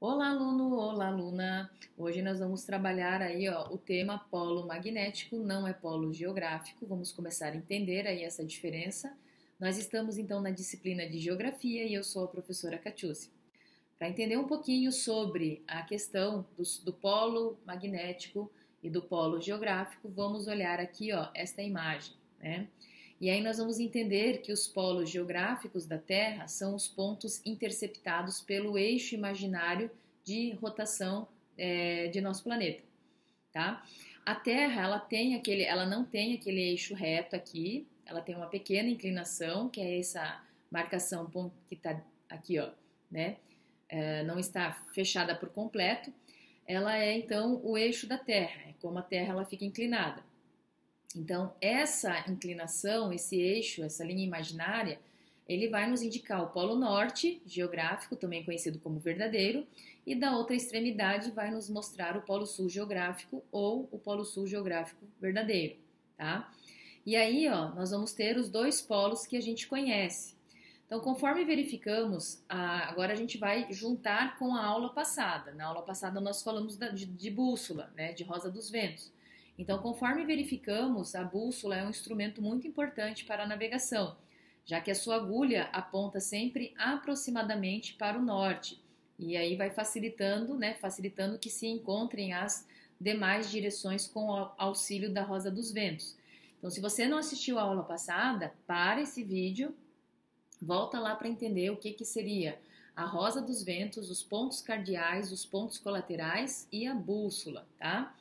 Olá, aluno! Olá, aluna! Hoje nós vamos trabalhar aí, o tema polo magnético, não é polo geográfico. Vamos começar a entender aí essa diferença. Nós estamos então na disciplina de Geografia e eu sou a professora Catiúcia. Para entender um pouquinho sobre a questão do polo magnético e do polo geográfico, vamos olhar aqui, esta imagem, né? E aí nós vamos entender que os polos geográficos da Terra são os pontos interceptados pelo eixo imaginário de rotação de nosso planeta, tá? A Terra, ela não tem aquele eixo reto aqui, ela tem uma pequena inclinação, que é essa marcação que está aqui, né? Não está fechada por completo. Ela é então o eixo da Terra, é como a Terra ela fica inclinada. Então, essa inclinação, esse eixo, essa linha imaginária, ele vai nos indicar o polo norte, geográfico, também conhecido como verdadeiro, e da outra extremidade vai nos mostrar o polo sul geográfico ou o polo sul geográfico verdadeiro, tá? E aí, nós vamos ter os dois polos que a gente conhece. Então, conforme verificamos, agora a gente vai juntar com a aula passada. Na aula passada nós falamos de bússola, né, de Rosa dos Ventos. Então, conforme verificamos, a bússola é um instrumento muito importante para a navegação, já que a sua agulha aponta sempre aproximadamente para o norte. E aí vai facilitando, né, facilitando que se encontrem as demais direções com o auxílio da Rosa dos Ventos. Então, se você não assistiu a aula passada, para esse vídeo, volta lá para entender o que seria a Rosa dos Ventos, os pontos cardeais, os pontos colaterais e a bússola, tá?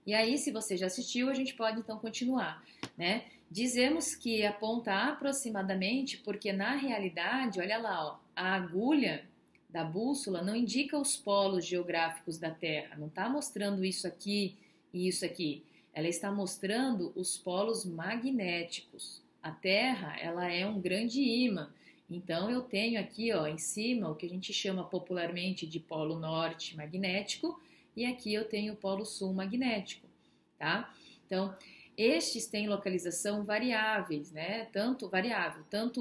E aí, se você já assistiu, a gente pode então continuar, né? Dizemos que aponta aproximadamente porque na realidade, olha lá, a agulha da bússola não indica os polos geográficos da Terra, não está mostrando isso aqui e isso aqui. Ela está mostrando os polos magnéticos. A Terra, ela é um grande ímã. Então, eu tenho aqui, em cima, o que a gente chama popularmente de polo norte magnético, e aqui eu tenho o polo sul magnético, tá? Então, estes têm localização variáveis, né? Tanto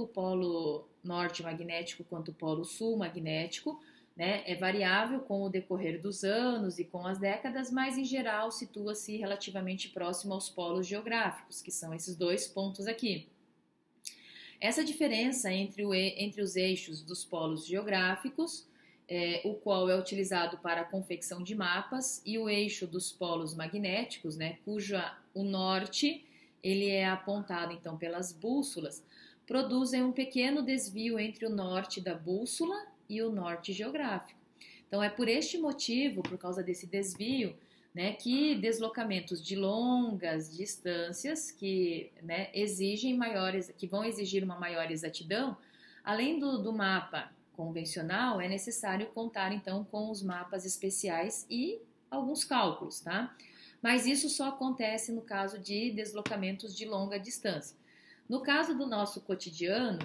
o polo norte magnético quanto o polo sul magnético, né? É variável com o decorrer dos anos e com as décadas, mas em geral situa-se relativamente próximo aos polos geográficos, que são esses dois pontos aqui. Essa diferença entre os eixos dos polos geográficos, o qual é utilizado para a confecção de mapas, e o eixo dos polos magnéticos, né, o norte ele é apontado então pelas bússolas, produzem um pequeno desvio entre o norte da bússola e o norte geográfico. Então é por este motivo, por causa desse desvio, né, que deslocamentos de longas distâncias que, né, que vão exigir uma maior exatidão, além do mapa convencional, é necessário contar então com os mapas especiais e alguns cálculos, tá? Mas isso só acontece no caso de deslocamentos de longa distância. No caso do nosso cotidiano,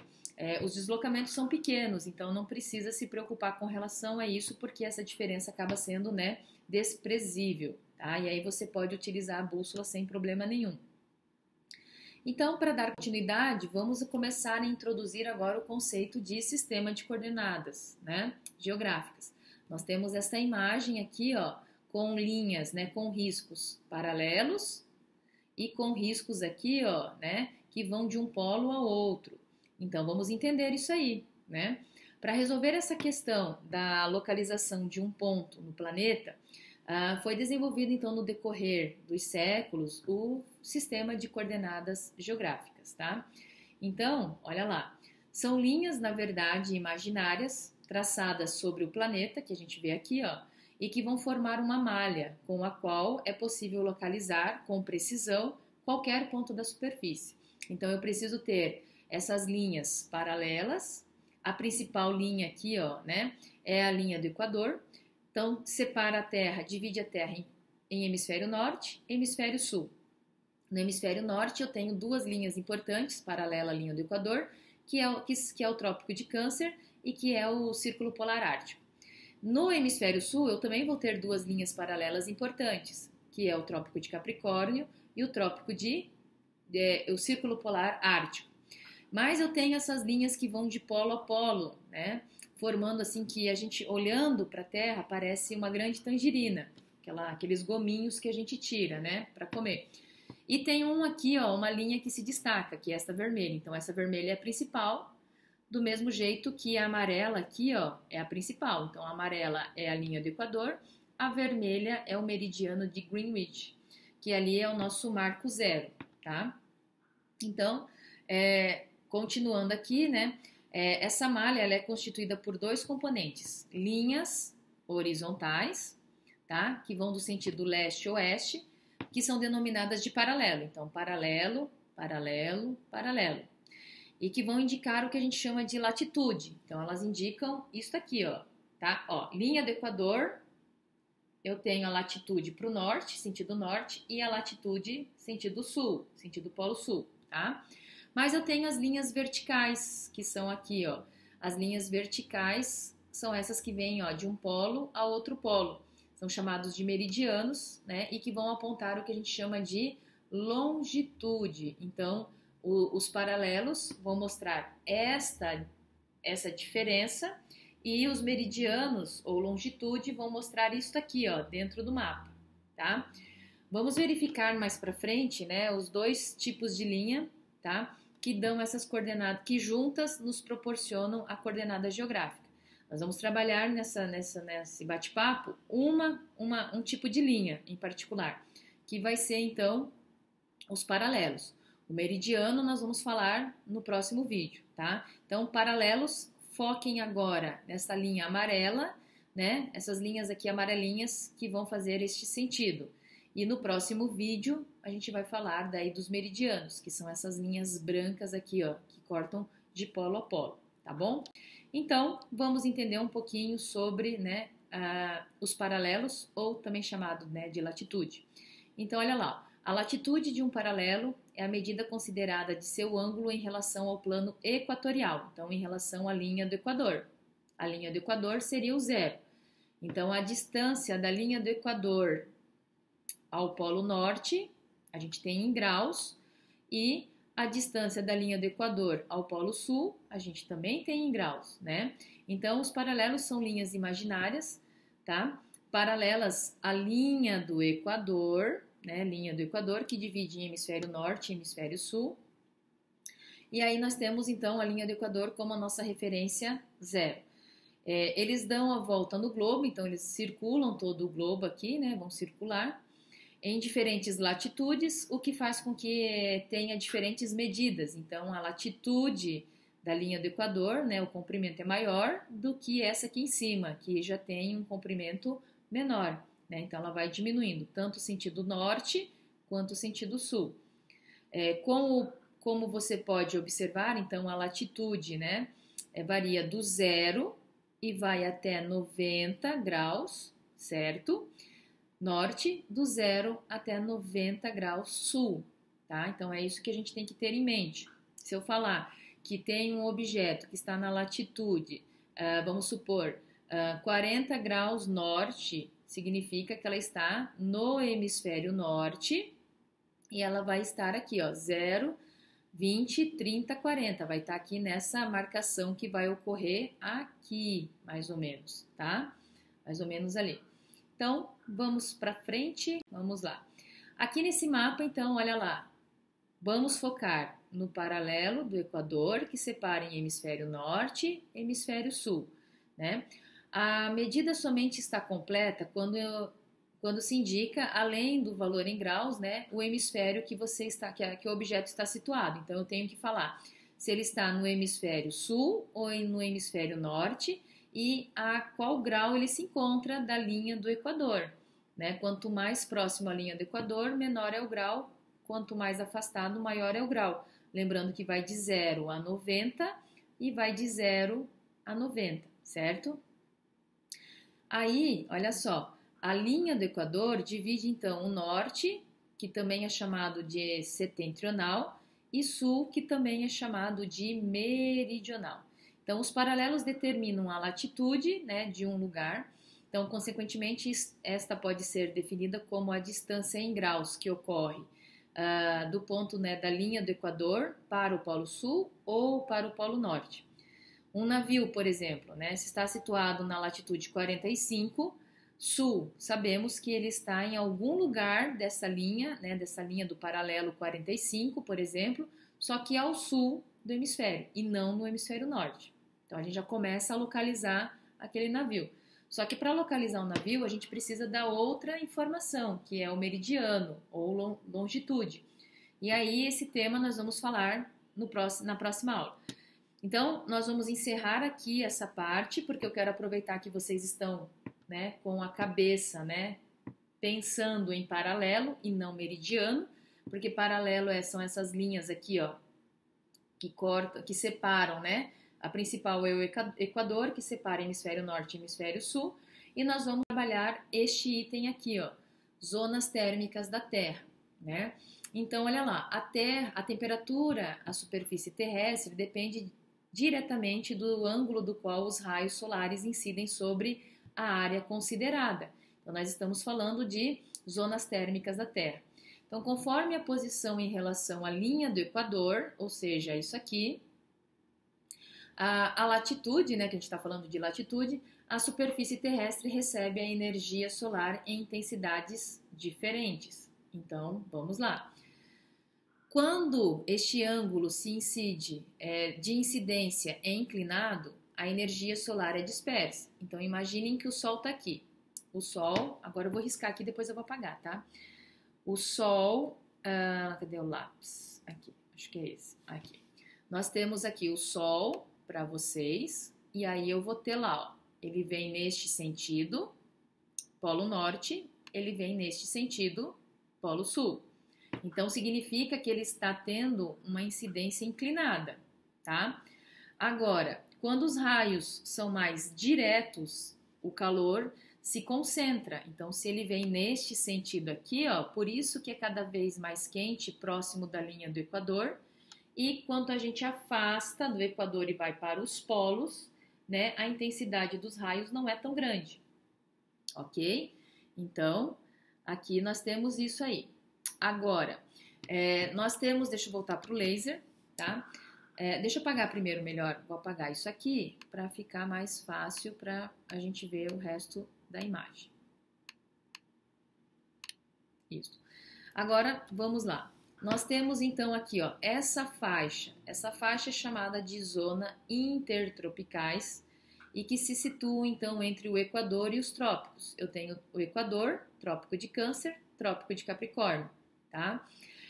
os deslocamentos são pequenos, então não precisa se preocupar com relação a isso, porque essa diferença acaba sendo, né, desprezível, tá? E aí você pode utilizar a bússola sem problema nenhum. Então, para dar continuidade, vamos começar a introduzir agora o conceito de sistema de coordenadas, né, geográficas. Nós temos essa imagem aqui, com linhas, né, com riscos paralelos e com riscos aqui, né, que vão de um polo ao outro. Então, vamos entender isso aí, né? Para resolver essa questão da localização de um ponto no planeta, foi desenvolvido então no decorrer dos séculos o sistema de coordenadas geográficas, tá? Então, olha lá, são linhas, na verdade, imaginárias traçadas sobre o planeta, que a gente vê aqui, e que vão formar uma malha com a qual é possível localizar com precisão qualquer ponto da superfície. Então, eu preciso ter essas linhas paralelas. A principal linha aqui, né, é a linha do Equador. Então, separa a Terra, divide a Terra em hemisfério norte e hemisfério sul. No hemisfério norte, eu tenho duas linhas importantes, paralela à linha do Equador, que é o Trópico de Câncer e que é o Círculo Polar Ártico. No hemisfério sul, eu também vou ter duas linhas paralelas importantes, que é o Trópico de Capricórnio e o Círculo Polar Ártico. Mas eu tenho essas linhas que vão de polo a polo, né? formando assim que a gente olhando para a Terra parece uma grande tangerina, aqueles gominhos que a gente tira, né, para comer. E tem um aqui, ó, uma linha que se destaca, que é essa vermelha. Então essa vermelha é a principal, do mesmo jeito que a amarela aqui, ó, é a principal. Então a amarela é a linha do Equador, a vermelha é o meridiano de Greenwich, que ali é o nosso marco zero, tá? Então, continuando aqui, né? Essa malha ela é constituída por dois componentes, linhas horizontais, tá? Que vão do sentido leste-oeste, que são denominadas de paralelo. Então, paralelo, paralelo, paralelo. E que vão indicar o que a gente chama de latitude. Então, elas indicam isso aqui, ó, tá? Ó, linha do Equador, eu tenho a latitude para o norte, sentido norte, e a latitude sentido sul, sentido polo sul, tá? Mas eu tenho as linhas verticais, que são aqui, ó. As linhas verticais são essas que vêm, ó, de um polo a outro polo. São chamados de meridianos, né? E que vão apontar o que a gente chama de longitude. Então, os paralelos vão mostrar essa diferença e os meridianos ou longitude vão mostrar isso aqui, ó, dentro do mapa, tá? Vamos verificar mais para frente, né, os dois tipos de linha, tá? Que dão essas coordenadas, que juntas nos proporcionam a coordenada geográfica. Nós vamos trabalhar nesse bate-papo um tipo de linha em particular, que vai ser então os paralelos. O meridiano nós vamos falar no próximo vídeo, tá? Então, paralelos, foquem agora nessa linha amarela, né? Essas linhas aqui amarelinhas que vão fazer este sentido. E no próximo vídeo a gente vai falar daí dos meridianos, que são essas linhas brancas aqui, ó, que cortam de polo a polo, tá bom? Então, vamos entender um pouquinho sobre, né, os paralelos, ou também chamado, né, de latitude. Então, olha lá, a latitude de um paralelo é a medida considerada de seu ângulo em relação ao plano equatorial, então em relação à linha do Equador. A linha do Equador seria o zero. Então, a distância da linha do Equador ao Polo Norte, a gente tem em graus, e a distância da linha do Equador ao Polo Sul, a gente também tem em graus, né? Então, os paralelos são linhas imaginárias, tá? Paralelas à linha do Equador, né? Linha do Equador, que divide em hemisfério norte e hemisfério sul. E aí nós temos, então, a linha do Equador como a nossa referência zero. Eles dão a volta no globo, então eles circulam todo o globo aqui, né? Vão circular em diferentes latitudes, o que faz com que tenha diferentes medidas. Então, a latitude da linha do Equador, né, o comprimento é maior do que essa aqui em cima, que já tem um comprimento menor, né? Então, ela vai diminuindo, tanto o sentido norte quanto o sentido sul. Como você pode observar, então, a latitude, né, varia do zero e vai até 90 graus, certo? Norte, do zero até 90 graus sul, tá? Então, é isso que a gente tem que ter em mente. Se eu falar que tem um objeto que está na latitude, vamos supor, 40 graus norte, significa que ela está no hemisfério norte e ela vai estar aqui, ó, 0, 20, 30, 40. Vai estar aqui nessa marcação que vai ocorrer aqui, mais ou menos, tá? Mais ou menos ali. Então, vamos para frente, vamos lá. Aqui nesse mapa, então, olha lá, vamos focar no paralelo do Equador, que separa em hemisfério norte e hemisfério sul, né? A medida somente está completa quando se indica, além do valor em graus, né, o hemisfério que que o objeto está situado. Então, eu tenho que falar se ele está no hemisfério sul ou no hemisfério norte, e a qual grau ele se encontra da linha do Equador, né? Quanto mais próximo à linha do Equador, menor é o grau, quanto mais afastado, maior é o grau. Lembrando que vai de 0 a 90 e vai de 0 a 90, certo? Aí, olha só, a linha do Equador divide então o norte, que também é chamado de setentrional, e sul, que também é chamado de meridional. Então, os paralelos determinam a latitude, né, de um lugar. Então, consequentemente, esta pode ser definida como a distância em graus que ocorre do ponto, né, da linha do Equador para o Polo Sul ou para o Polo Norte. Um navio, por exemplo, né, se está situado na latitude 45 sul, sabemos que ele está em algum lugar dessa linha, né, dessa linha do paralelo 45, por exemplo, só que ao sul do hemisfério e não no hemisfério norte. Então a gente já começa a localizar aquele navio. Só que para localizar um navio, a gente precisa da outra informação, que é o meridiano ou longitude. E aí esse tema nós vamos falar na próxima aula. Então, nós vamos encerrar aqui essa parte, porque eu quero aproveitar que vocês estão, né, com a cabeça, né, pensando em paralelo e não meridiano, porque paralelo são essas linhas aqui, ó, que separam, né? A principal é o Equador, que separa hemisfério norte e hemisfério sul, e nós vamos trabalhar este item aqui, ó, zonas térmicas da Terra, né? Então, olha lá, a Terra, a temperatura, a superfície terrestre depende diretamente do ângulo do qual os raios solares incidem sobre a área considerada. Então, nós estamos falando de zonas térmicas da Terra. Então, conforme a posição em relação à linha do Equador, ou seja, isso aqui, a latitude, né, que a gente está falando de latitude, a superfície terrestre recebe a energia solar em intensidades diferentes. Então, vamos lá. Quando este ângulo de incidência é inclinado, a energia solar é dispersa. Então, imaginem que o Sol está aqui. O Sol, agora eu vou riscar aqui, depois eu vou apagar, tá? O Sol, cadê o lápis? Aqui, acho que é esse, aqui. Nós temos aqui o Sol para vocês, e aí eu vou ter lá, ó, ele vem neste sentido, Polo Norte, ele vem neste sentido, Polo Sul. Então, significa que ele está tendo uma incidência inclinada, tá? Agora, quando os raios são mais diretos, o calor se concentra. Então, se ele vem neste sentido aqui, ó, por isso que é cada vez mais quente próximo da linha do Equador. E quanto a gente afasta do Equador e vai para os polos, né, a intensidade dos raios não é tão grande, ok? Então, aqui nós temos isso aí. Agora, nós temos, deixa eu voltar para o laser, tá? Deixa eu apagar primeiro melhor, vou apagar isso aqui para ficar mais fácil para a gente ver o resto da imagem. Isso. Agora, vamos lá. Nós temos então aqui, ó, essa faixa é chamada de zona intertropicais e que se situa então entre o Equador e os trópicos. Eu tenho o Equador, Trópico de Câncer, Trópico de Capricórnio, tá?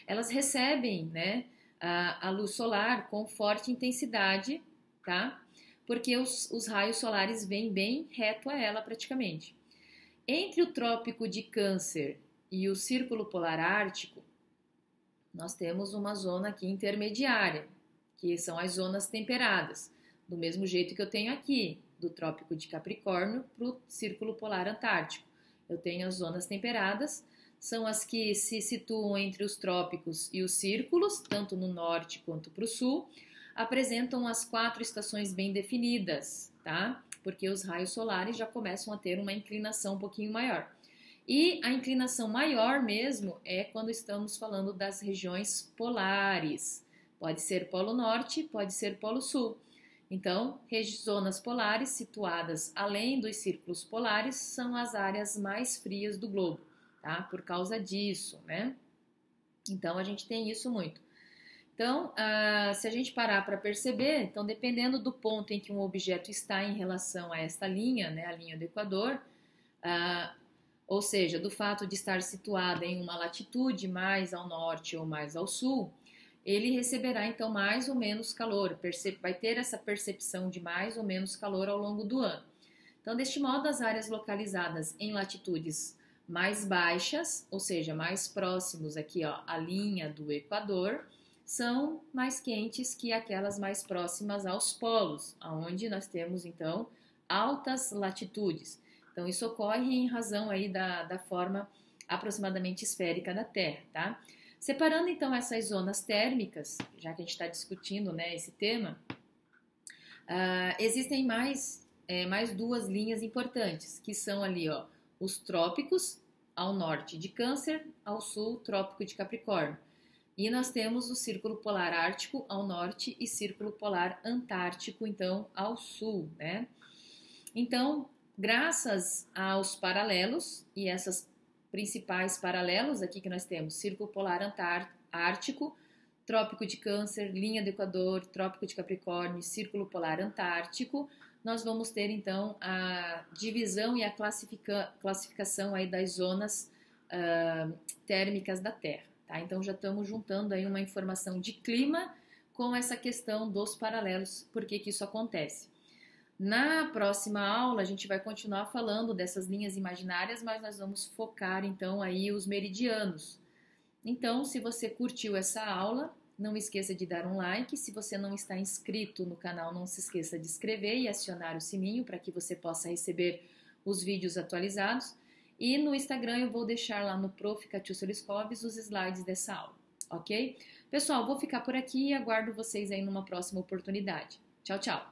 Elas recebem, né, a luz solar com forte intensidade, tá? Porque os raios solares vêm bem reto a ela praticamente. Entre o Trópico de Câncer e o Círculo Polar Ártico, nós temos uma zona aqui intermediária, que são as zonas temperadas, do mesmo jeito que eu tenho aqui, do Trópico de Capricórnio para o Círculo Polar Antártico. Eu tenho as zonas temperadas, são as que se situam entre os trópicos e os círculos, tanto no norte quanto para o sul, apresentam as 4 estações bem definidas, tá? Porque os raios solares já começam a ter uma inclinação um pouquinho maior. E a inclinação maior mesmo é quando estamos falando das regiões polares. Pode ser Polo Norte, pode ser Polo Sul. Então, zonas polares situadas além dos círculos polares são as áreas mais frias do globo, tá? Por causa disso, né? Então, a gente tem isso muito. Então, se a gente parar para perceber, então, dependendo do ponto em que um objeto está em relação a esta linha, né, a linha do Equador, ou seja, do fato de estar situada em uma latitude mais ao norte ou mais ao sul, ele receberá então mais ou menos calor, vai ter essa percepção de mais ou menos calor ao longo do ano. Então, deste modo, as áreas localizadas em latitudes mais baixas, ou seja, mais próximos aqui, ó, à linha do Equador, são mais quentes que aquelas mais próximas aos polos, onde nós temos então altas latitudes. Então, isso ocorre em razão aí da forma aproximadamente esférica da Terra, tá? Separando então essas zonas térmicas, já que a gente está discutindo, né, esse tema, existem mais 2 linhas importantes, que são ali, ó, os trópicos, ao norte de Câncer, ao sul, Trópico de Capricórnio. E nós temos o Círculo Polar Ártico ao norte e Círculo Polar Antártico, então, ao sul, né? Então, graças aos paralelos e essas principais paralelos aqui que nós temos, Círculo Polar Ártico, Trópico de Câncer, linha do Equador, Trópico de Capricórnio, Círculo Polar Antártico, nós vamos ter então a divisão e a classificação aí das zonas térmicas da Terra. Tá? Então já estamos juntando aí uma informação de clima com essa questão dos paralelos, por que isso acontece. Na próxima aula a gente vai continuar falando dessas linhas imaginárias, mas nós vamos focar então aí os meridianos. Então, se você curtiu essa aula, não esqueça de dar um like. Se você não está inscrito no canal, não se esqueça de inscrever e acionar o sininho para que você possa receber os vídeos atualizados. E no Instagram eu vou deixar lá no Prof. Catiúcia Liscoves os slides dessa aula, ok? Pessoal, vou ficar por aqui e aguardo vocês aí numa próxima oportunidade. Tchau, tchau!